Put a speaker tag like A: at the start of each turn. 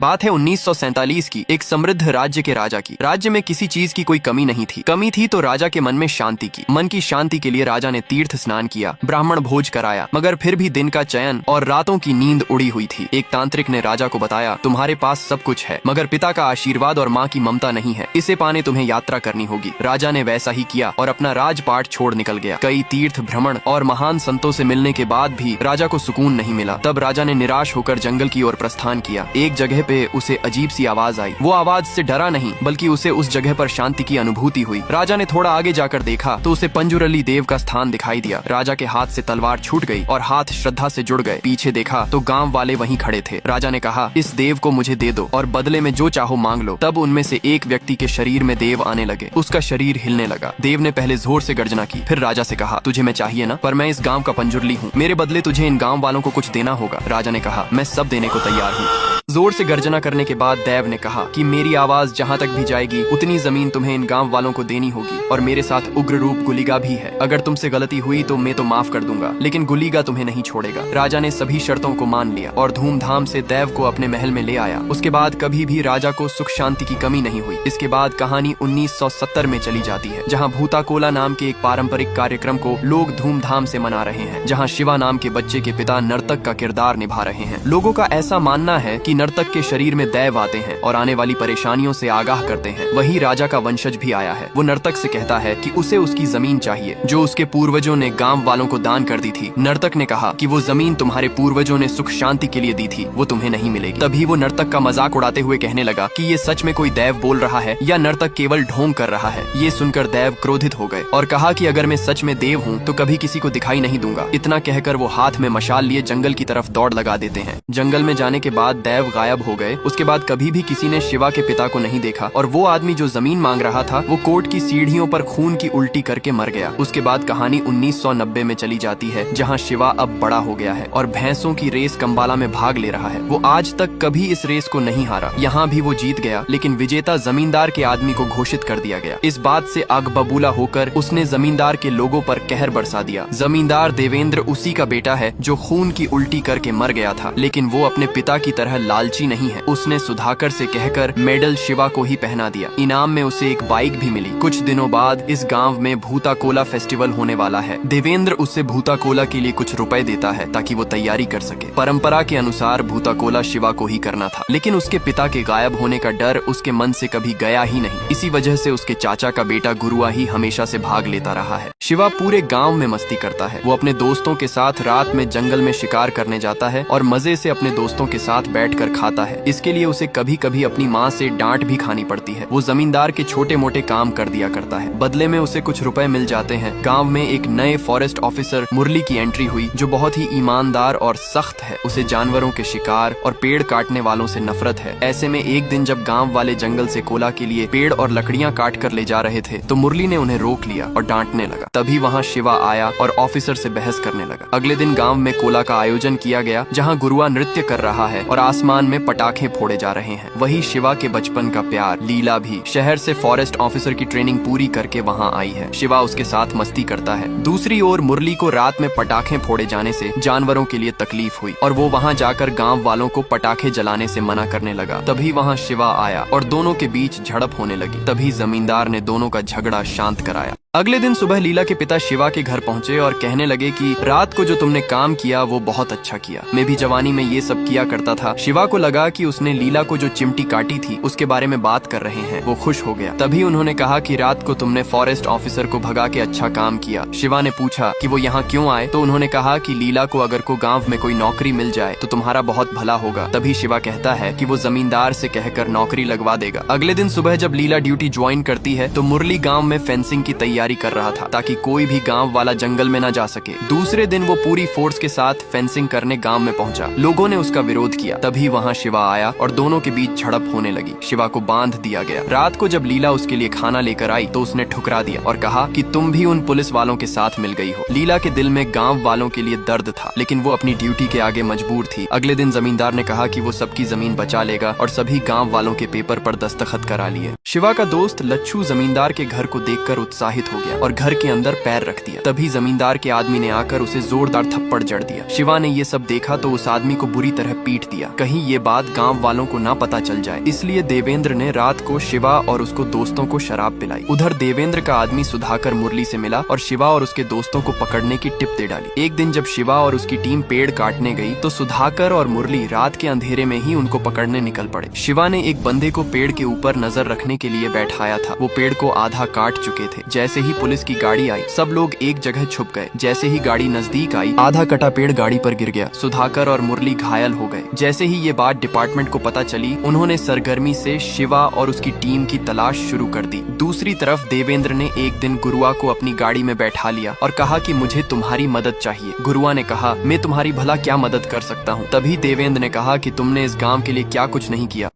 A: बात है 1947 की, एक समृद्ध राज्य के राजा की। राज्य में किसी चीज की कोई कमी नहीं थी। कमी थी तो राजा के मन में शांति की। मन की शांति के लिए राजा ने तीर्थ स्नान किया, ब्राह्मण भोज कराया, मगर फिर भी दिन का चयन और रातों की नींद उड़ी हुई थी। एक तांत्रिक ने राजा को बताया, तुम्हारे पास सब कुछ है, मगर पिता का आशीर्वाद और माँ की ममता नहीं है। इसे पाने तुम्हें यात्रा करनी होगी। राजा ने वैसा ही किया और अपना राजपाट छोड़ निकल गया। कई तीर्थ भ्रमण और महान संतों से मिलने के बाद भी राजा को सुकून नहीं मिला। तब राजा ने निराश होकर जंगल की ओर प्रस्थान किया। एक जगह पे उसे अजीब सी आवाज आई। वो आवाज से डरा नहीं, बल्कि उसे उस जगह पर शांति की अनुभूति हुई। राजा ने थोड़ा आगे जाकर देखा तो उसे पंजुरली देव का स्थान दिखाई दिया। राजा के हाथ से तलवार छूट गई और हाथ श्रद्धा से जुड़ गए। पीछे देखा तो गांव वाले वहीं खड़े थे। राजा ने कहा, इस देव को मुझे दे दो और बदले में जो चाहो मांग लो। तब उनमें से एक व्यक्ति के शरीर में देव आने लगे। उसका शरीर हिलने लगा। देव ने पहले जोर से गर्जना की, फिर राजा से कहा, तुझे मैं चाहिए ना, पर मैं इस गांव का पंजुरली हूँ। मेरे बदले तुझे इन गांव वालों को कुछ देना होगा। राजा ने कहा, मैं सब देने को तैयार हूँ। जोर से गर्जना करने के बाद देव ने कहा कि मेरी आवाज जहाँ तक भी जाएगी उतनी जमीन तुम्हें इन गांव वालों को देनी होगी, और मेरे साथ उग्र रूप गुलिगा भी है। अगर तुमसे गलती हुई तो मैं तो माफ कर दूंगा, लेकिन गुलिगा तुम्हें नहीं छोड़ेगा। राजा ने सभी शर्तों को मान लिया और धूमधाम से देव को अपने महल में ले आया। उसके बाद कभी भी राजा को सुख शांति की कमी नहीं हुई। इसके बाद कहानी 1970 में चली जाती है, जहाँ भूताकोला नाम के एक पारंपरिक कार्यक्रम को लोग धूमधाम से मना रहे हैं, जहाँ शिवा नाम के बच्चे के पिता नर्तक का किरदार निभा रहे हैं। लोगों का ऐसा मानना है कि नर्तक के शरीर में दैव आते हैं और आने वाली परेशानियों से आगाह करते हैं। वही राजा का वंशज भी आया है। वो नर्तक से कहता है कि उसे उसकी जमीन चाहिए जो उसके पूर्वजों ने गांव वालों को दान कर दी थी। नर्तक ने कहा कि वो जमीन तुम्हारे पूर्वजों ने सुख शांति के लिए दी थी, वो तुम्हें नहीं मिलेगी। तभी वो नर्तक का मजाक उड़ाते हुए कहने लगा कि ये सच में कोई दैव बोल रहा है या नर्तक केवल ढोंग कर रहा है। ये सुनकर दैव क्रोधित हो गए और कहा कि अगर मैं सच में देव हूँ तो कभी किसी को दिखाई नहीं दूंगा। इतना कहकर वो हाथ में मशाल लिए जंगल की तरफ दौड़ लगा देते हैं। जंगल में जाने के बाद दैव गायब हो गए। उसके बाद कभी भी किसी ने शिवा के पिता को नहीं देखा, और वो आदमी जो जमीन मांग रहा था वो कोर्ट की सीढ़ियों पर खून की उल्टी करके मर गया। उसके बाद कहानी 1990 में चली जाती है, जहाँ शिवा अब बड़ा हो गया है और भैंसों की रेस कंबाला में भाग ले रहा है। वो आज तक कभी इस रेस को नहीं हारा। यहाँ भी वो जीत गया, लेकिन विजेता जमींदार के आदमी को घोषित कर दिया गया। इस बात से आग बबूला होकर उसने जमींदार के लोगों पर कहर बरसा दिया। जमींदार देवेंद्र उसी का बेटा है जो खून की उल्टी करके मर गया था, लेकिन वो अपने पिता की तरह लालची नहीं है। उसने सुधाकर से कहकर मेडल शिवा को ही पहना दिया। इनाम में उसे एक बाइक भी मिली। कुछ दिनों बाद इस गांव में भूताकोला फेस्टिवल होने वाला है। देवेंद्र उसे भूताकोला के लिए कुछ रुपए देता है ताकि वो तैयारी कर सके। परंपरा के अनुसार भूताकोला शिवा को ही करना था, लेकिन उसके पिता के गायब होने का डर उसके मन से कभी गया ही नहीं। इसी वजह से उसके चाचा का बेटा गुरुआ ही हमेशा से भाग लेता रहा है। शिवा पूरे गाँव में मस्ती करता है। वो अपने दोस्तों के साथ रात में जंगल में शिकार करने जाता है और मजे से अपने दोस्तों के साथ बैठकर खाता है। इसके लिए उसे कभी कभी अपनी माँ से डांट भी खानी पड़ती है। वो जमींदार के छोटे मोटे काम कर दिया करता है, बदले में उसे कुछ रुपए मिल जाते हैं। गांव में एक नए फॉरेस्ट ऑफिसर मुरली की एंट्री हुई, जो बहुत ही ईमानदार और सख्त है। उसे जानवरों के शिकार और पेड़ काटने वालों से नफरत है। ऐसे में एक दिन जब गांव वाले जंगल से कोला के लिए पेड़ और लकड़ियां काट कर ले जा रहे थे तो मुरली ने उन्हें रोक लिया और डांटने लगा। तभी वहाँ शिवा आया और ऑफिसर से बहस करने लगा। अगले दिन गाँव में कोला का आयोजन किया गया, जहाँ गुरुआ नृत्य कर रहा है और आसमान में पटाखे फोड़े जा रहे हैं। वही शिवा के बचपन का प्यार लीला भी शहर से फॉरेस्ट ऑफिसर की ट्रेनिंग पूरी करके वहाँ आई है। शिवा उसके साथ मस्ती करता है। दूसरी ओर मुरली को रात में पटाखे फोड़े जाने से जानवरों के लिए तकलीफ हुई और वो वहाँ जाकर गांव वालों को पटाखे जलाने से मना करने लगा। तभी वहाँ शिवा आया और दोनों के बीच झड़प होने लगी। तभी जमींदार ने दोनों का झगड़ा शांत कराया। अगले दिन सुबह लीला के पिता शिवा के घर पहुंचे और कहने लगे कि रात को जो तुमने काम किया वो बहुत अच्छा किया। मैं भी जवानी में ये सब किया करता था। शिवा को लगा कि उसने लीला को जो चिमटी काटी थी उसके बारे में बात कर रहे हैं। वो खुश हो गया। तभी उन्होंने कहा कि रात को तुमने फॉरेस्ट ऑफिसर को भगा के अच्छा काम किया। शिवा ने पूछा कि वो यहाँ क्यों आए, तो उन्होंने कहा कि लीला को अगर को गाँव में कोई नौकरी मिल जाए तो तुम्हारा बहुत भला होगा। तभी शिवा कहता है कि वो जमींदार से कहकर नौकरी लगवा देगा। अगले दिन सुबह जब लीला ड्यूटी ज्वाइन करती है तो मुरली गाँव में फेंसिंग की तैयारी कर रहा था ताकि कोई भी गांव वाला जंगल में न जा सके। दूसरे दिन वो पूरी फोर्स के साथ फेंसिंग करने गांव में पहुंचा। लोगों ने उसका विरोध किया। तभी वहां शिवा आया और दोनों के बीच झड़प होने लगी। शिवा को बांध दिया गया। रात को जब लीला उसके लिए खाना लेकर आई तो उसने ठुकरा दिया और कहा कि तुम भी उन पुलिस वालों के साथ मिल गई हो। लीला के दिल में गांव वालों के लिए दर्द था, लेकिन वो अपनी ड्यूटी के आगे मजबूर थी। अगले दिन जमींदार ने कहा कि वो सबकी जमीन बचा लेगा और सभी गांव वालों के पेपर पर दस्तखत करा लिए। शिवा का दोस्त लच्छू जमींदार के घर को देखकर उत्साहित हो गया और घर के अंदर पैर रख दिया। तभी जमींदार के आदमी ने आकर उसे जोरदार थप्पड़ जड़ दिया। शिवा ने ये सब देखा तो उस आदमी को बुरी तरह पीट दिया, कहीं ये बात गांव वालों को ना पता चल जाए। इसलिए देवेंद्र ने रात को शिवा और उसको दोस्तों को शराब पिलाई। उधर देवेंद्र का आदमी सुधाकर मुरली से मिला और शिवा और उसके दोस्तों को पकड़ने की टिप दे डाली। एक दिन जब शिवा और उसकी टीम पेड़ काटने गई तो सुधाकर और मुरली रात के अंधेरे में ही उनको पकड़ने निकल पड़े। शिवा ने एक बंदे को पेड़ के ऊपर नजर रखने के लिए बैठाया था। वो पेड़ को आधा काट चुके थे। जैसे ही पुलिस की गाड़ी आई सब लोग एक जगह छुप गए। जैसे ही गाड़ी नजदीक आई आधा कटा पेड़ गाड़ी पर गिर गया। सुधाकर और मुरली घायल हो गए। जैसे ही ये बात डिपार्टमेंट को पता चली उन्होंने सरगर्मी से शिवा और उसकी टीम की तलाश शुरू कर दी। दूसरी तरफ देवेंद्र ने एक दिन गुरुआ को अपनी गाड़ी में बैठा लिया और कहा कि मुझे तुम्हारी मदद चाहिए। गुरुआ ने कहा मैं तुम्हारी भला क्या मदद कर सकता हूँ। तभी देवेंद्र ने कहा कि तुमने इस गांव के लिए क्या कुछ नहीं किया।